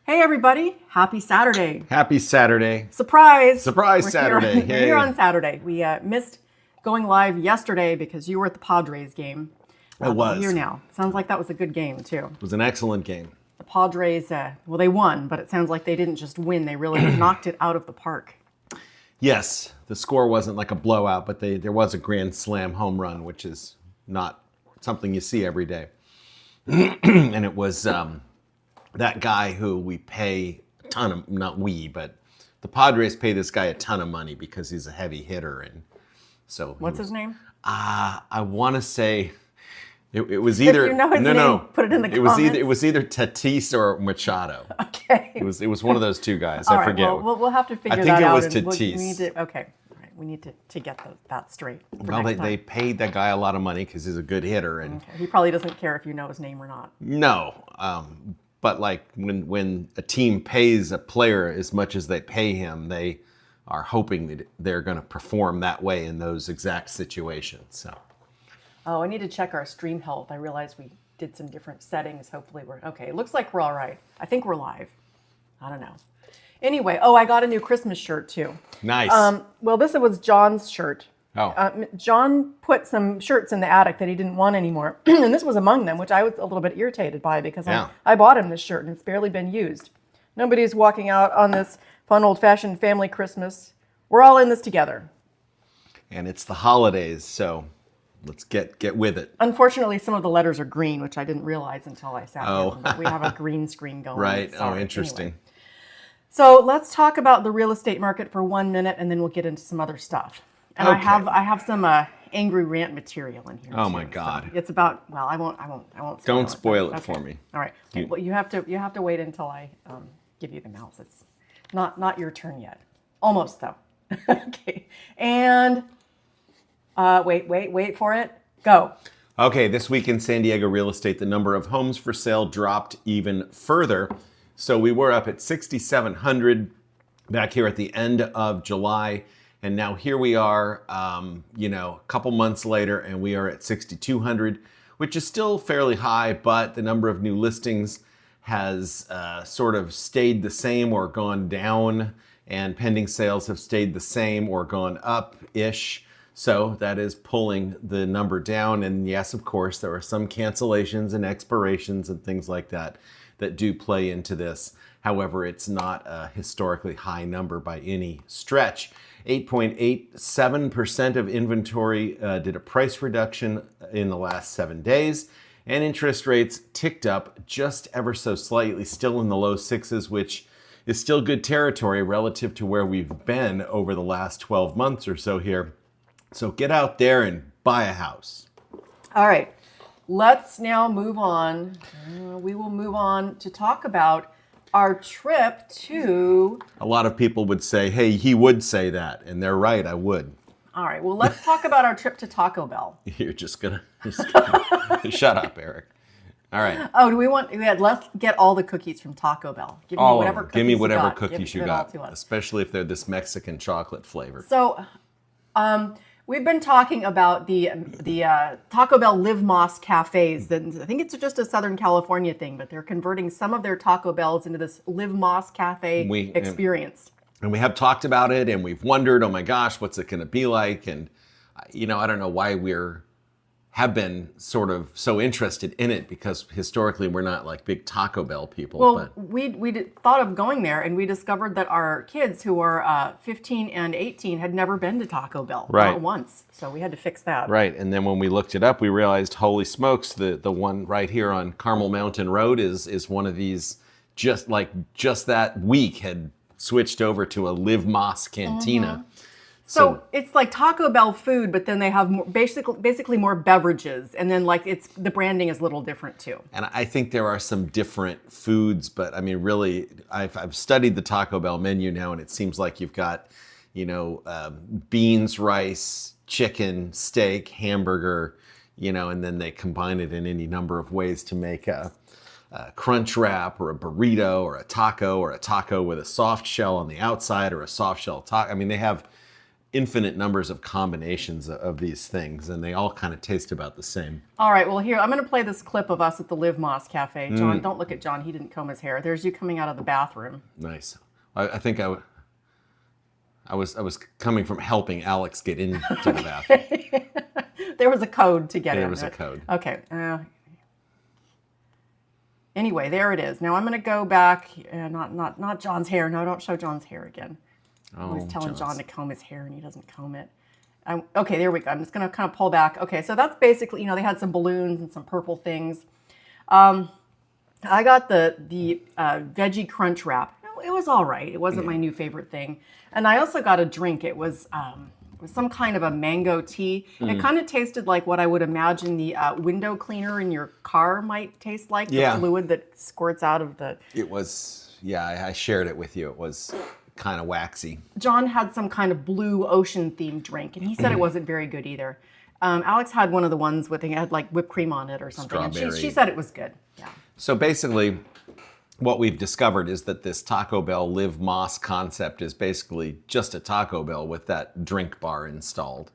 Hey everybody, happy Saturday. Happy Saturday. Surprise. Surprise We're Saturday. We're here on Saturday. We missed going live yesterday because you were at the Padres game. It was. We're here now. Sounds like that was a good game too. It was an excellent game. The Padres, well, they won, but it sounds like they didn't just win. They really knocked it out of the park. Yes, the score wasn't like a blowout, but there was a grand slam home run, which is not something you see every day. And it was that guy who we pay a ton of, not we, but the Padres pay this guy a ton of money because he's a heavy hitter. And so What's his name? I want to say it was either if you know his name, put it in the comments. It was either Tatis or Machado. Okay. It was one of those two guys. All I right, forget. Well, we'll have to figure I that think it out. was and Tatis. Okay. All right. We need to get that straight. Well, they paid that guy a lot of money because he's a good hitter, and Okay. He probably doesn't care if you know his name or not. no. But like when a team pays a player as much as they pay him, they are hoping that they're going to perform that way in those exact situations. So. Oh, I need to check our stream health. I realized we did some different settings. Hopefully we're okay. It looks like we're all right. I think we're live. I don't know. Anyway, I got a new Christmas shirt too. Nice. Well, this was John's shirt. Oh. John put some shirts in the attic that he didn't want anymore. And this was among them, which I was a little bit irritated by because Yeah. I bought him this shirt and it's barely been used. Nobody's walking out on this fun old-fashioned family Christmas. We're all in this together. And it's the holidays, so let's get with it. Unfortunately, some of the letters are green, which I didn't realize until I sat Oh. down. But we have a green screen going. Right. Sorry. Oh, interesting. Anyway. So let's talk about the real estate market for 1 minute, and then we'll get into some other stuff. And Okay. I have some angry rant material in here. Oh too. my God. So it's about I won't. Don't spoil it Okay. for me. All right. Well, you have to wait until I give you the mouse. It's not your turn yet. Almost though. Okay. And wait for it. Go. Okay, this week in San Diego real estate, the number of homes for sale dropped even further. So we were up at 6,700 back here at the end of July. And now here we are, a couple months later, and we are at 6,200, which is still fairly high, but the number of new listings has sort of stayed the same or gone down, and pending sales have stayed the same or gone up-ish. So that is pulling the number down. And yes, of course, there are some cancellations and expirations and things like that that do play into this. However, it's not a historically high number by any stretch. 8.87% of inventory did a price reduction in the last 7 days, and interest rates ticked up just ever so slightly, still in the low sixes, which is still good territory relative to where we've been over the last 12 months or so here. So get out there and buy a house. All right. Let's now move on. We will move on to talk about our trip to... A lot of people would say, hey, he would say that. And they're right, I would. All right. Well, let's talk about our trip to Taco Bell. You're just gonna shut up, Eric. All right. Oh, let's get all the cookies from Taco Bell. Give me whatever cookies you got, especially if they're this Mexican chocolate flavor. So, we've been talking about the Taco Bell Live Más cafes. I think it's just a Southern California thing, but they're converting some of their Taco Bells into this Live Más cafe experience. And we have talked about it, and we've wondered, oh my gosh, what's it going to be like? And I don't know why have been sort of so interested in it, because historically we're not like big Taco Bell people. Well, but we thought of going there, and we discovered that our kids who are 15 and 18 had never been to Taco Bell, right. Not once. So we had to fix that. Right, and then when we looked it up, we realized, holy smokes, the one right here on Carmel Mountain Road is one of these. Just that week had switched over to a Live Más Cantina. Mm-hmm. So it's like Taco Bell food, but then they have more, basically more beverages, and then the branding is a little different too. And I think there are some different foods, but I mean, really, I've studied the Taco Bell menu now, and it seems like you've got, beans, rice, chicken, steak, hamburger, and then they combine it in any number of ways to make a crunch wrap or a burrito or a taco with a soft shell on the outside or a soft shell taco. I mean, they have infinite numbers of combinations of these things, and they all kind of taste about the same. All right, well, here, I'm going to play this clip of us at the Live Moss Cafe. John, don't look at John. He didn't comb his hair. There's you coming out of the bathroom. Nice. I think I was coming from helping Alex get into the bathroom. There was a code to get in. There was a code. Okay. Anyway, there it is. Now I'm going to go back. Not John's hair. No, don't show John's hair again. I'm always telling John to comb his hair, and he doesn't comb it. Okay, there we go. I'm just going to kind of pull back. Okay, so that's basically, they had some balloons and some purple things. I got the veggie crunch wrap. It was all right. It wasn't my new favorite thing. And I also got a drink. It was some kind of a mango tea. It kind of tasted like what I would imagine the window cleaner in your car might taste like, the fluid that squirts out of the... It was, I shared it with you. It was kind of waxy. John had some kind of blue ocean themed drink, and he said it wasn't very good either. Alex had one of the ones with, it had like whipped cream on it or something. Strawberry. And she said it was good. Yeah. So basically, what we've discovered is that this Taco Bell Live Moss concept is basically just a Taco Bell with that drink bar installed.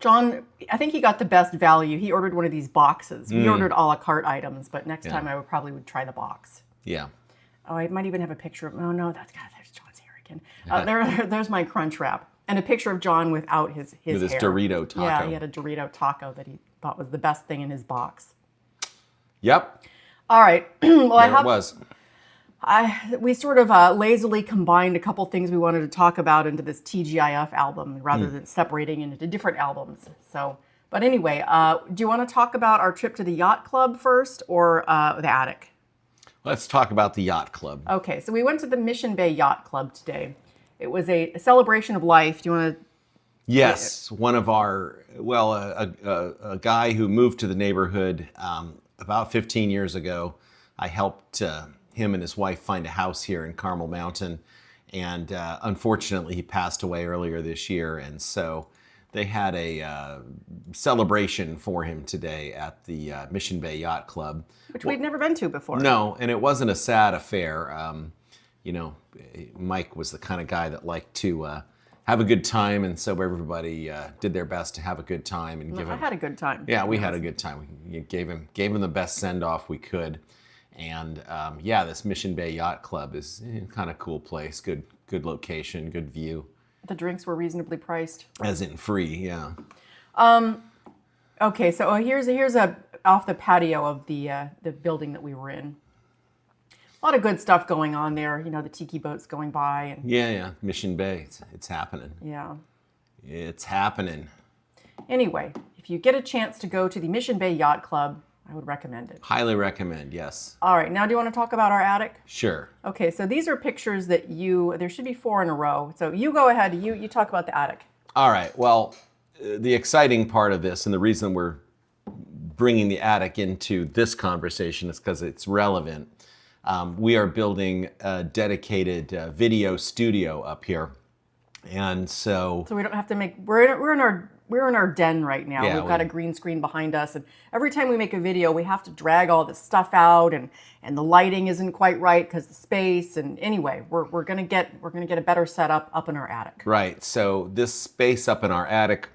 John, I think he got the best value. He ordered one of these boxes. We ordered a la carte items, but next time I probably would try the box. Yeah. Oh, I might even have a picture of, oh no, there's John's hair again. There's my crunch wrap. And a picture of John without his With his hair. Dorito taco. Yeah, he had a Dorito taco that he thought was the best thing in his box. Yep. All right. Well, There it was. We sort of lazily combined a couple things we wanted to talk about into this TGIF album rather than separating it into different albums. So, but anyway, do you want to talk about our trip to the yacht club first or the attic? Let's talk about the yacht club. Okay, so we went to the Mission Bay Yacht Club today. It was a celebration of life. Do you want to? Yes, one of our, a guy who moved to the neighborhood about 15 years ago. I helped him and his wife find a house here in Carmel Mountain, and unfortunately he passed away earlier this year, and so they had a celebration for him today at the Mission Bay Yacht Club. Which we'd never been to before. No, and it wasn't a sad affair. Mike was the kind of guy that liked to have a good time, and so everybody did their best to have a good time and give him. I had a good time. Yeah, we had a good time. We gave him the best send off we could, and this Mission Bay Yacht Club is kind of cool place, good location, good view. The drinks were reasonably priced. As in free, yeah. Okay, so here's a off the patio of the building that we were in. A lot of good stuff going on there. The tiki boats going by and Yeah, Mission Bay. It's happening. yeah. It's happening. Anyway, if you get a chance to go to the Mission Bay Yacht Club, I would recommend it. Highly recommend. Yes. All right, now do you want to talk about our attic? Sure. Okay, so these are pictures that there should be 4 in a row. So you go ahead. You talk about the attic. All right. Well, the exciting part of this, and the reason we're bringing the attic into this conversation is because it's relevant. We are building a dedicated video studio up here, and so we don't have to make. We're in our den right now. Yeah, We've got a green screen behind us, and every time we make a video, we have to drag all this stuff out, and the lighting isn't quite right because the space. And anyway, we're gonna get a better setup up in our attic. Right. So this space up in our attic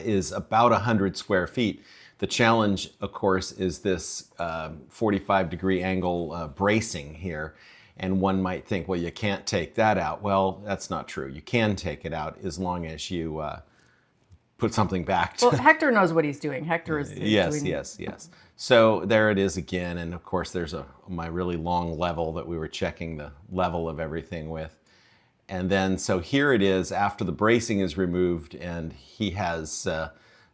is about 100 square feet. The challenge, of course, is this 45-degree angle bracing here. And one might think, well, you can't take that out. Well, that's not true. You can take it out as long as you put something back. Well, Hector knows what he's doing. Hector is Yes. doing... So there it is again. And of course, there's my really long level that we were checking the level of everything with. And then, so here it is after the bracing is removed, and he has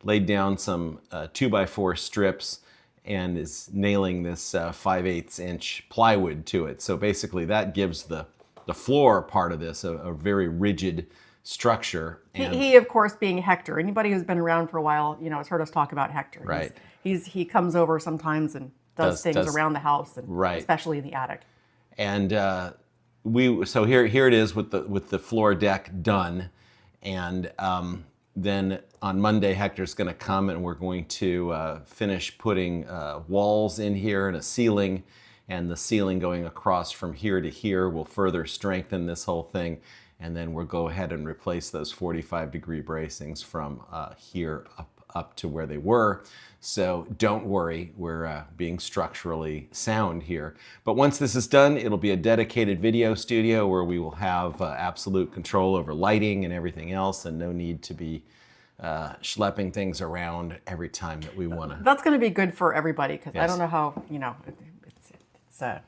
laid down some 2x4 strips and is nailing this 5/8 inch plywood to it. So basically that gives the floor part of this a very rigid structure. And He, of course, being Hector. Anybody who's been around for a while, has heard us talk about Hector. Right. He comes over sometimes and does things around the house, and Right. especially in the attic. And so here it is with the floor deck done, and then on Monday Hector's going to come and we're going to finish putting walls in here and a ceiling, and the ceiling going across from here to here will further strengthen this whole thing. and then we'll go ahead and replace those 45-degree bracings from here up to where they were. So don't worry, we're being structurally sound here. But once this is done, it'll be a dedicated video studio where we will have absolute control over lighting and everything else, and no need to be schlepping things around every time that we want to. That's going to be good for everybody, because I Yes. don't know how, it's a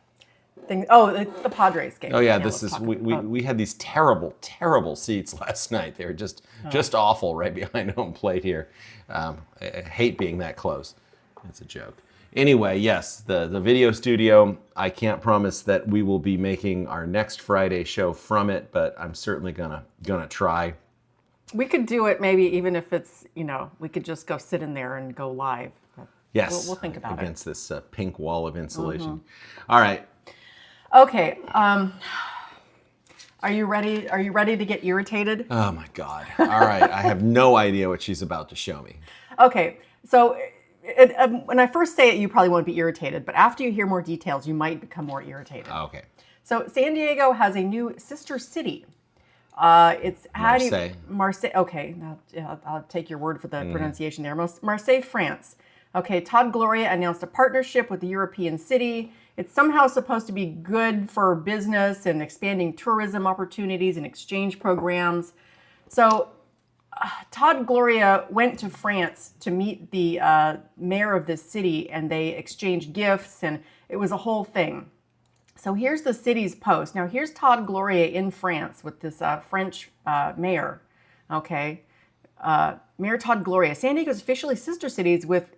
thing. Oh, the Padres game. Oh yeah, let's this is talk we about- we had these terrible seats last night. They were just awful right behind home plate here. I hate being that close. It's a joke. Anyway, yes, the video studio. I can't promise that we will be making our next Friday show from it, but I'm certainly gonna try. We could do it maybe even if it's, we could just go sit in there and go live. But Yes, we'll think about against this pink wall of insulation. All right. Okay. Are you ready? Are you ready to get irritated? Oh my God. All right. I have no idea what she's about to show me. Okay. So when I first say it, you probably won't be irritated, but after you hear more details, you might become more irritated. Okay. So San Diego has a new sister city. It's Marseille. Marseille. Okay, now I'll take your word for the pronunciation there. Marseille, France. Okay, Todd Gloria announced a partnership with the European city. It's somehow supposed to be good for business and expanding tourism opportunities and exchange programs. So Todd Gloria went to France to meet the mayor of this city, and they exchanged gifts, and it was a whole thing. So here's the city's post. Now here's Todd Gloria in France with this French mayor. Okay, Mayor Todd Gloria. San Diego's officially sister cities with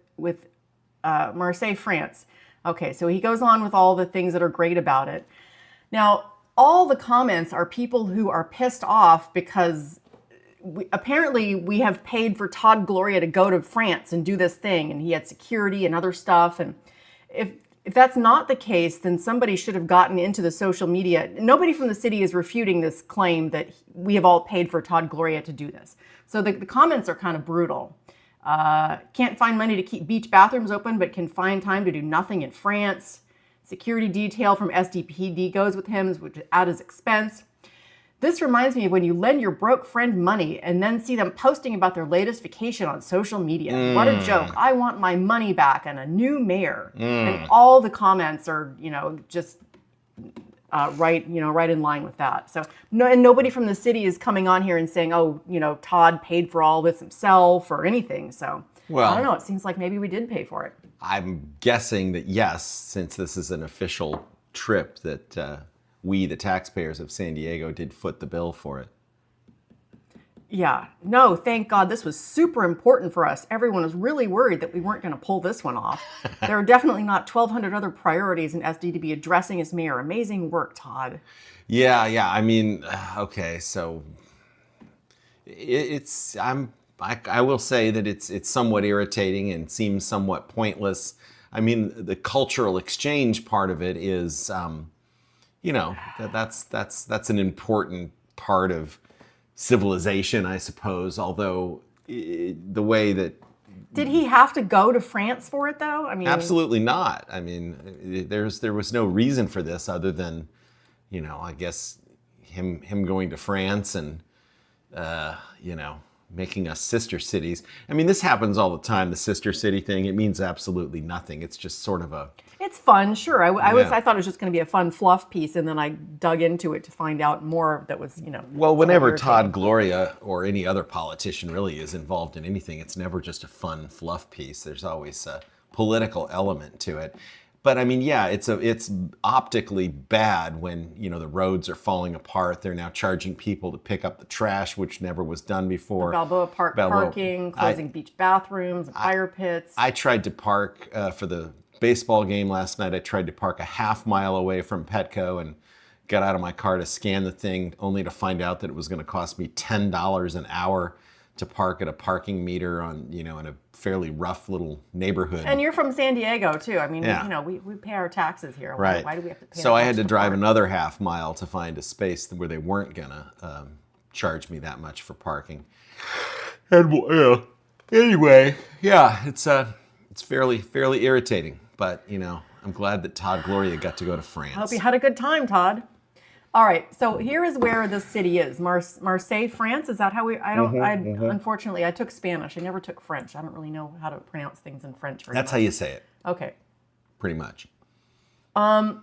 Marseille, France. Okay, so he goes on with all the things that are great about it. Now, all the comments are people who are pissed off because apparently we have paid for Todd Gloria to go to France and do this thing, and he had security and other stuff. And if that's not the case, then somebody should have gotten into the social media. Nobody from the city is refuting this claim that we have all paid for Todd Gloria to do this. So the comments are kind of brutal. Can't find money to keep beach bathrooms open, but can find time to do nothing in France. Security detail from SDPD goes with him, which is at his expense. This reminds me of when you lend your broke friend money and then see them posting about their latest vacation on social media. What a joke. I want my money back and a new mayor. And all the comments are, just right in line with that. So and nobody from the city is coming on here and saying, oh, Todd paid for all this himself or anything. So Well, I don't know. It seems like maybe we did pay for it. I'm guessing that yes, since this is an official trip, that we, the taxpayers of San Diego, did foot the bill for it. Yeah. No, thank God. This was super important for us. Everyone was really worried that we weren't going to pull this one off. There are definitely not 1,200 other priorities in SD to be addressing as mayor. Amazing work, Todd. Yeah. I mean, okay, so I will say that it's somewhat irritating and seems somewhat pointless. I mean, the cultural exchange part of it is, that's an important part of civilization, I suppose. Although the way that Did he have to go to France for it, though? I mean, absolutely not. I mean, there was no reason for this other than, I guess him going to France and making us sister cities. I mean, this happens all the time. The sister city thing. It means absolutely nothing. It's just sort of a. it's fun, sure. I Yeah. thought it was just going to be a fun fluff piece, and then I dug into it to find out more that was, Well, whenever irritating. Todd Gloria or any other politician really is involved in anything, it's never just a fun fluff piece. There's always a political element to it. But I mean, yeah, it's optically bad when, the roads are falling apart. They're now charging people to pick up the trash, which never was done before. Balboa Park Balboa- parking, closing beach bathrooms, and fire pits. I tried to park for the baseball game last night. I tried to park a half mile away from Petco and got out of my car to scan the thing, only to find out that it was going to cost me $10 an hour to park at a parking meter on, in a fairly rough little neighborhood. And you're from San Diego, too. I mean, Yeah. we pay our taxes here. Right. Why do we have to pay So that I much had to to drive park? another half mile to find a space where they weren't gonna charge me that much for parking. And anyway, yeah, it's fairly irritating. But I'm glad that Todd Gloria got to go to France. I hope you had a good time, Todd. All right, so here is where this city is. Marseille, France. Is that how we? I don't. Unfortunately, I took Spanish. I never took French. I don't really know how to pronounce things in French very That's much. how you say it, Okay. pretty much. I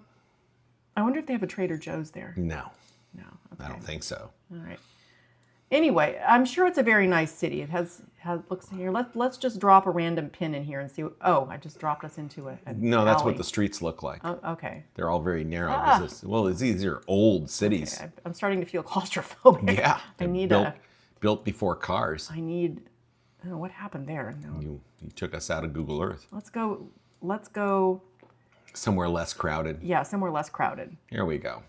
wonder if they have a Trader Joe's there. No, No. I don't think so. All right. Anyway, I'm sure it's a very nice city. It has looks here. Let's just drop a random pin in here and see. Oh, I just dropped us into an No, that's what alley. the streets look like. Oh, okay. They're all very narrow. Well, these are old cities. Okay, I'm starting to feel claustrophobic. Yeah, I need built before cars. I need. Oh, what happened there? No. You took us out of Google Earth. Let's go. Somewhere less crowded. Yeah, somewhere less crowded. Here we go.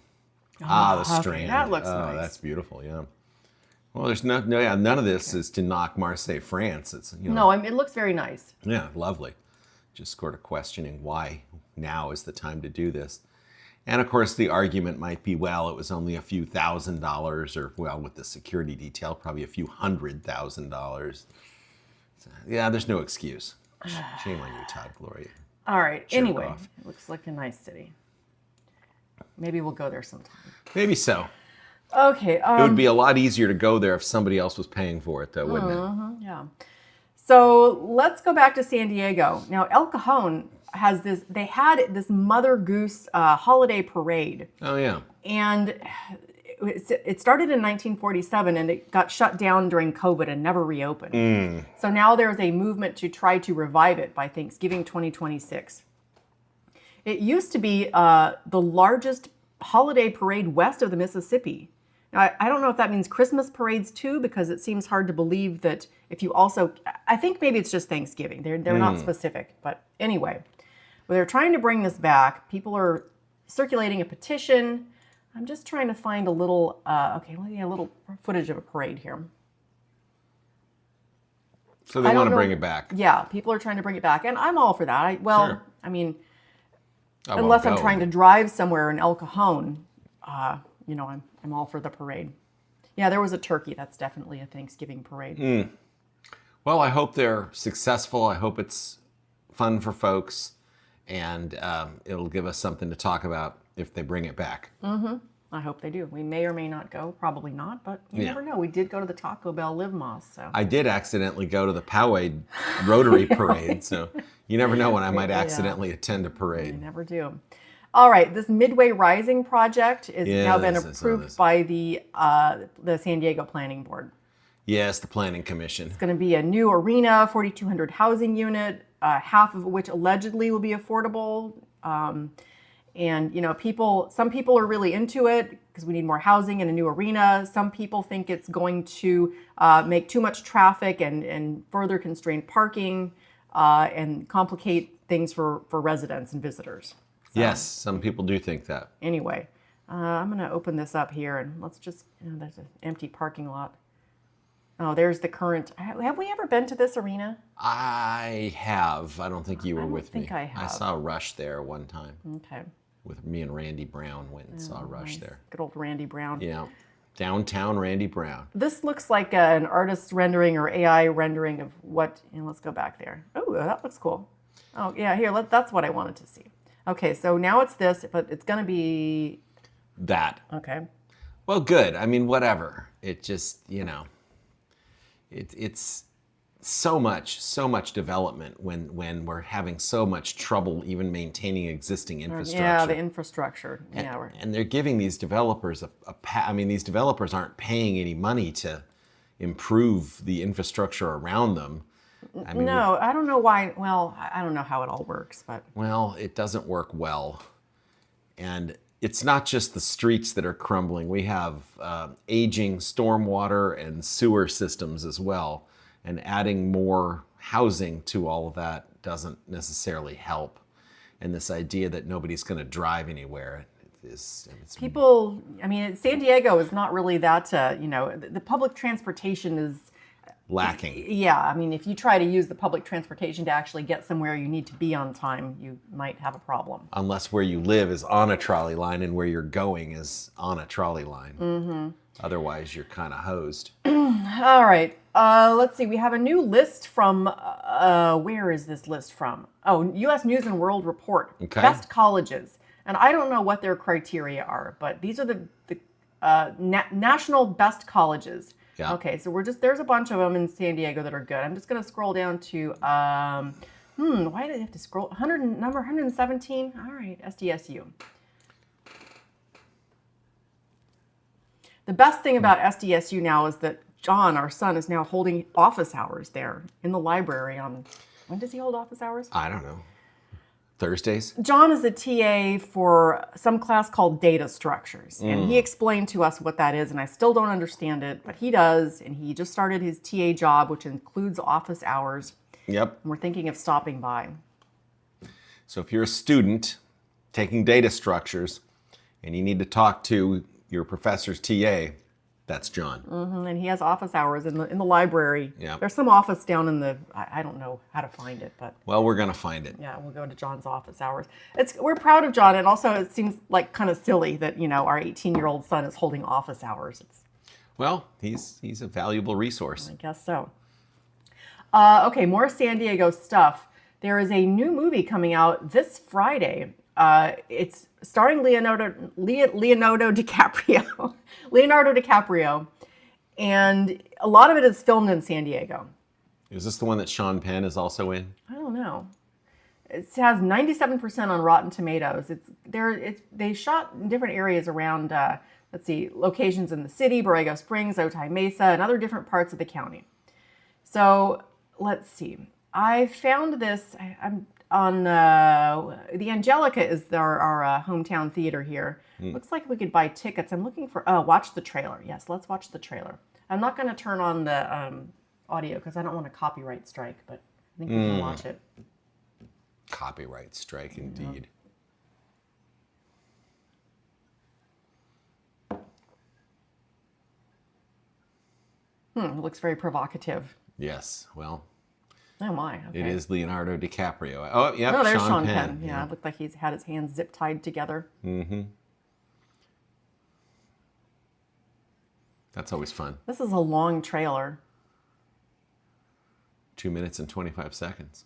The okay, Strand. that looks nice. That's beautiful. Yeah. Well, there's none of this is to knock Marseille, France. It's No, it looks very nice. Yeah, lovely. Just sort of questioning why now is the time to do this. And of course, the argument might be, well, it was only a few $1,000s, or well, with the security detail, probably a few $100,000. So, yeah, there's no excuse. Shame on you, Todd Gloria. All right. Jerk Anyway, off. it looks like a nice city. Maybe we'll go there sometime. Maybe so. Okay. It would be a lot easier to go there if somebody else was paying for it, though, wouldn't it? Yeah. So let's go back to San Diego. Now, El Cajon has this, they had this Mother Goose holiday parade. Oh, yeah. And it started in 1947 and it got shut down during COVID and never reopened. So now there's a movement to try to revive it by Thanksgiving 2026. It used to be the largest holiday parade west of the Mississippi. Now, I don't know if that means Christmas parades too, because it seems hard to believe that if you also, I think maybe it's just Thanksgiving. They're not specific, but anyway, well, they're trying to bring this back. People are circulating a petition. I'm just trying to find a little, a little footage of a parade here. So they want to bring it back. Yeah, people are trying to bring it back, and I'm all for that. Sure. I mean, I won't unless I'm go. trying to drive somewhere in El Cajon, I'm all for the parade. Yeah, there was a turkey. That's definitely a Thanksgiving parade. Well, I hope they're successful. I hope it's fun for folks, and it'll give us something to talk about if they bring it back. I hope they do. We may or may not go. Probably not, but you never know. We did go to the Taco Bell Live Moss. So I did accidentally go to the Poway Rotary Parade, so you never know when I might accidentally attend a I parade. never do. All right, this Midway Rising project has now been approved by the San Diego Planning Board. Yes, the Planning Commission. It's going to be a new arena, 4,200 housing unit, half of which allegedly will be affordable. And some people are really into it because we need more housing and a new arena. Some people think it's going to make too much traffic and further constrain parking and complicate things for residents and visitors. So, Yes, some people do think that. anyway, I'm going to open this up here and let's just, there's an empty parking lot. Oh, there's the current. Have we ever been to this arena? I have. I don't think you were don't with think me. I have. saw Rush there one time. Okay. With me and Randy Brown went and saw Rush Nice. there. Good old Randy Brown. Yeah. Downtown Randy Brown. This looks like an artist's rendering or AI rendering of what, let's go back there. Oh, that looks cool. Oh, yeah, here, that's what I wanted to see. Okay, so now it's this, but it's going to be, That. okay. Well, good. I mean, whatever. It just, it's so much development when we're having so much trouble even maintaining existing infrastructure. Yeah, the infrastructure. And they're giving these developers these developers aren't paying any money to improve the infrastructure around them. No, I don't know why. Well, I don't know how it all works, but. Well, it doesn't work well. And it's not just the streets that are crumbling. We have aging stormwater and sewer systems as well. And adding more housing to all of that doesn't necessarily help. And this idea that nobody's going to drive anywhere is... People, San Diego is not really that, the public transportation is... lacking. Yeah, if you try to use the public transportation to actually get somewhere you need to be on time, you might have a problem. Unless where you live is on a trolley line and where you're going is on a trolley line. Mm-hmm. Otherwise, you're kind of hosed. All right. Let's see. We have a new list from, where is this list from? Oh, U.S. News and World Report. Okay. Best colleges. And I don't know what their criteria are, but these are the national best colleges. Yeah. Okay, so there's a bunch of them in San Diego that are good. I'm just going to scroll down to, why did I have to scroll? Number 117. All right, SDSU. The best thing about SDSU now is that John, our son, is now holding office hours there in the library when does he hold office hours? I don't know. Thursdays? John is a TA for some class called data structures, and he explained to us what that is, and I still don't understand it, but he does, and he just started his TA job, which includes office hours. Yep. And we're thinking of stopping by. So if you're a student taking data structures and you need to talk to your professor's TA, that's John. And he has office hours in the library. Yeah. There's some office down in I don't know how to find it, but Well, we're going to find it. yeah, we'll go to John's office hours. We're proud of John, and also it seems like kind of silly that, our 18-year-old son is holding office hours. Well, he's a valuable resource. I guess so. Okay, more San Diego stuff. There is a new movie coming out this Friday. It's starring Leonardo DiCaprio. Leonardo DiCaprio. And a lot of it is filmed in San Diego. Is this the one that Sean Penn is also in? I don't know. It has 97% on Rotten Tomatoes. They shot in different areas around, locations in the city, Borrego Springs, Otay Mesa, and other different parts of the county. So let's see. I found this. I'm on the Angelica is our hometown theater here. Looks like we could buy tickets. I'm looking for watch the trailer. Yes, let's watch the trailer. I'm not going to turn on the audio because I don't want a copyright strike, but I think we can watch it. Copyright strike, indeed. It looks very provocative. Yes, well, Oh my. Okay. it is Leonardo DiCaprio. Oh, yeah, No, there's Sean Penn. Yeah, it looked like he's had his hands zip tied together. That's always fun. This is a long trailer. 2 minutes and 25 seconds.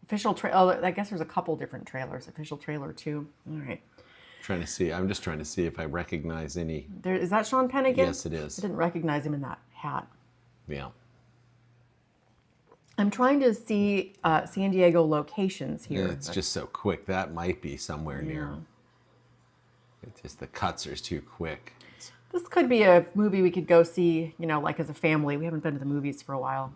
Official trailer. I guess there's a couple different trailers. Official trailer 2. All right. I'm just trying to see if I recognize any. Is that Sean Penn again? Yes, it is. I didn't recognize him in that hat. Yeah. I'm trying to see San Diego locations here. It's just so quick. That might be somewhere near. It's just the cuts are too quick. This could be a movie we could go see, like as a family. We haven't been to the movies for a while.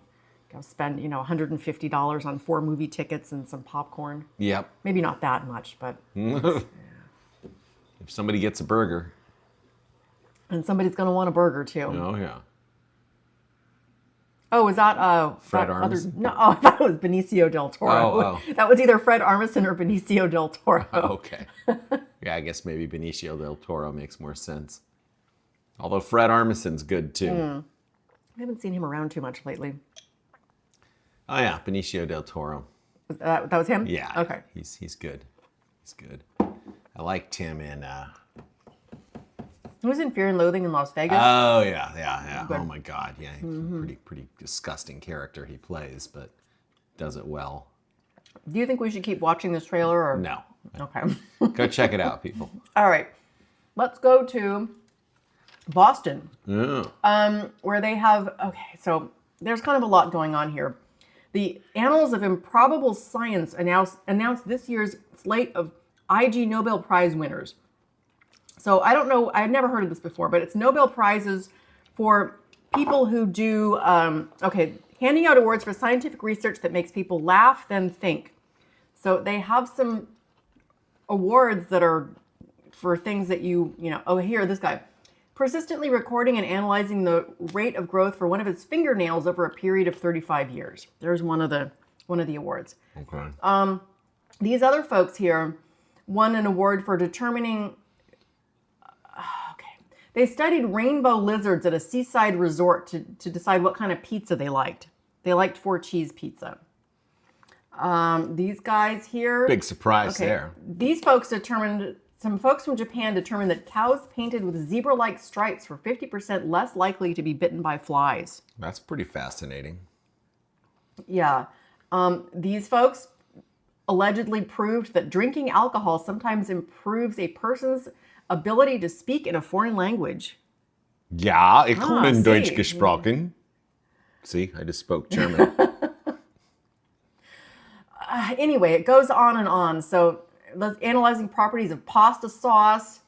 Go spend, $150 on 4 movie tickets and some popcorn. Yep. Maybe not that much, but. If somebody gets a burger. And somebody's going to want a burger too. Oh, yeah. Oh, is that Fred that Armisen? No, I thought it was Benicio del Toro. Oh. That was either Fred Armisen or Benicio del Toro. Oh, okay. Yeah, I guess maybe Benicio del Toro makes more sense. Although Fred Armisen's good too. I haven't seen him around too much lately. Oh yeah, Benicio del Toro. That was him? Yeah. Okay. He's good. He's good. I liked him in. He was in Fear and Loathing in Las Vegas. Oh yeah. Good. Oh my God, yeah. Pretty disgusting character he plays, but does it well. Do you think we should keep watching this trailer or No. Okay. Go check it out, people. All right. Let's go to Boston. Yeah. Where they have so there's kind of a lot going on here. The Annals of Improbable Science announced this year's slate of IG Nobel Prize winners. So I don't know, I've never heard of this before, but it's Nobel Prizes for people who do, handing out awards for scientific research that makes people laugh, then think. So they have some awards that are for things that here, this guy. Persistently recording and analyzing the rate of growth for one of his fingernails over a period of 35 years. There's one of the awards. Okay. These other folks here won an award for determining. They studied rainbow lizards at a seaside resort to decide what kind of pizza they liked. They liked 4-cheese pizza. These guys here. Big surprise there. These folks some folks from Japan determined that cows painted with zebra-like stripes were 50% less likely to be bitten by flies. That's pretty fascinating. Yeah. These folks allegedly proved that drinking alcohol sometimes improves a person's ability to speak in a foreign language. Ja, ich habe Deutsch see. gesprochen. See, I just spoke German. Anyway, it goes on and on. So, analyzing properties of pasta sauce,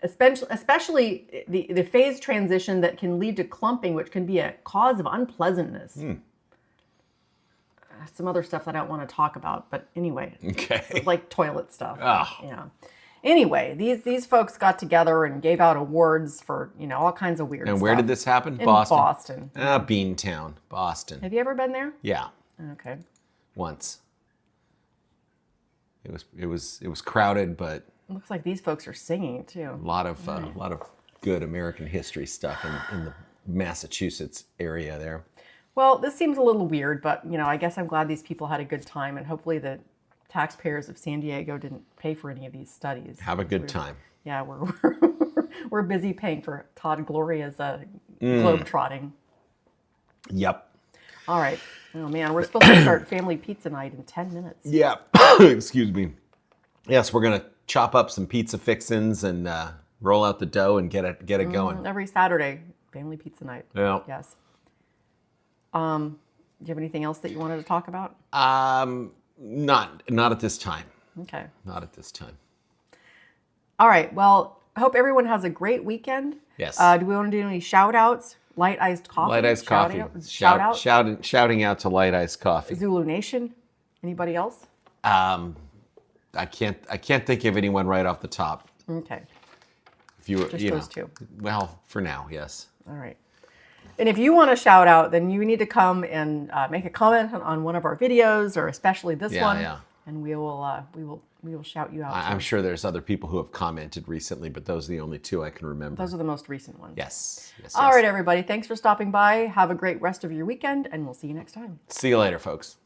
especially the phase transition that can lead to clumping, which can be a cause of unpleasantness. Some other stuff that I don't want to talk about, but anyway, Okay. like toilet stuff. Oh. Yeah. Anyway, these folks got together and gave out awards for all kinds of weird stuff. And where did this happen? In Boston. Boston. Beantown, Boston. Have you ever been there? Yeah, Okay. once. It was crowded, but It looks like these folks are singing too. a lot of good American history stuff in the Massachusetts area there. Well, this seems a little weird, but I guess I'm glad these people had a good time, and hopefully the taxpayers of San Diego didn't pay for any of these studies. Have a good time. Yeah, we're busy paying for Todd Gloria's globe trotting. Yep. All right. Oh man, we're supposed to start family pizza night in 10 minutes. Yeah. Excuse me. Yes, we're gonna chop up some pizza fixins and roll out the dough and get it going. Every Saturday, family pizza night. Yeah. Yes. Do you have anything else that you wanted to talk about? Not at this time. Okay. Not at this time. All right. Well, I hope everyone has a great weekend. Yes. Do we want to do any shout outs? Light iced coffee. Light iced coffee. Shout out. Shouting out to Light Iced Coffee. Zulu Nation. Anybody else? I can't think of anyone right off the top. Okay. If you Just those two. Well, for now, yes. All right. And if you want to shout out, then you need to come and make a comment on one of our videos, or especially this one. Yeah. And we will shout you out. I'm sure there's other people who have commented recently, but those are the only two I can remember. Those are the most recent ones. Yes. All right, everybody. Thanks for stopping by. Have a great rest of your weekend, and we'll see you next time. See you later, folks.